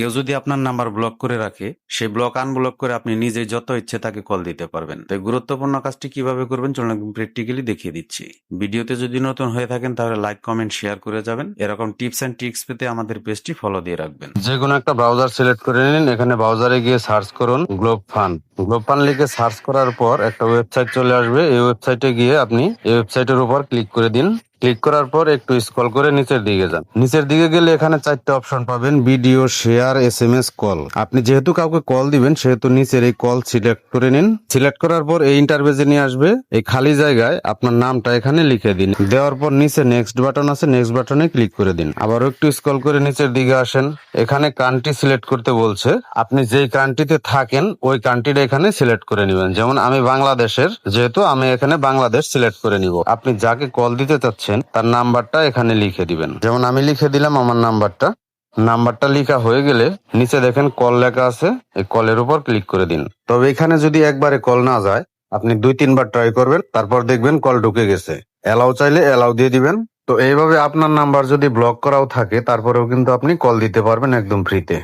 কেউ যদি আপনার নাম্বার ব্লক করে রাখে, সেই ব্লক আনব্লক করে আপনি নিজে যত ইচ্ছে তাকে কল দিতে পারবেন। তাই গুরুত্বপূর্ণ কাজটি কিভাবে করবেন চলুন একদম প্র্যাকটিক্যালি দেখিয়ে দিচ্ছি। ভিডিওতে যদি নতুন হয়ে থাকেন তাহলে লাইক, কমেন্ট, শেয়ার করে যাবেন। এরকম টিপস এন্ড ট্রিক্স পেতে আমাদের পেজটি ফলো দিয়ে রাখবেন। যে কোনো একটা ব্রাউজার সিলেক্ট করে নিন। এখানে ব্রাউজারে গিয়ে সার্চ করুন গ্লোব ফান। গ্লোব ফান লিখে সার্চ করার পর একটা ওয়েবসাইট চলে আসবে। এই ওয়েবসাইটে গিয়ে আপনি এই ওয়েবসাইটের উপর ক্লিক করে দিন। ক্লিক করার পর একটু স্ক্রল করে নিচের দিকে যান। নিচের দিকে গেলে এখানে 4টে অপশন পাবেন, ভিডিও, শেয়ার, SMS, কল। আপনি যেহেতু কাউকে কল দিবেন সেহেতু নিচের এই কল সিলেক্ট করে নিন। সিলেক্ট করার পর এই ইন্টারভেজে নিয়ে আসবে। এই খালি জায়গায় আপনার নামটা এখানে লিখে দিন। দেওয়ার পর নিচে নেক্সট বাটন আছে, নেক্সট বাটনে ক্লিক করে দিন। আবারও একটু স্ক্রল করে নিচের দিকে আসেন। এখানে কান্ট্রি সিলেক্ট করতে বলছে। আপনি যেই কান্ট্রিতে থাকেন ওই কান্ট্রিটা এখানে সিলেক্ট করে নেবেন। যেমন আমি বাংলাদেশের, যেহেতু আমি এখানে বাংলাদেশ সিলেক্ট করে নিব। আপনি যাকে কল দিতে চাচ্ছেন তার নাম্বারটা এখানে লিখে দিবেন। যেমন আমি লিখে দিলাম আমার নাম্বারটা। নাম্বারটা লেখা হয়ে গেলে নিচে দেখেন কল লেখা আছে, এই কলের উপর ক্লিক করে দিন। তবে এখানে যদি একবারে কল না যায়, আপনি 2-3 বার ট্রাই করবেন, তারপর দেখবেন কল ঢুকে গেছে। অ্যালাউ চাইলে অ্যালাউ দিয়ে দিবেন। তো এইভাবে আপনার নাম্বার যদি ব্লক করাও থাকে তারপরেও কিন্তু আপনি কল দিতে পারবেন একদম ফ্রিতে।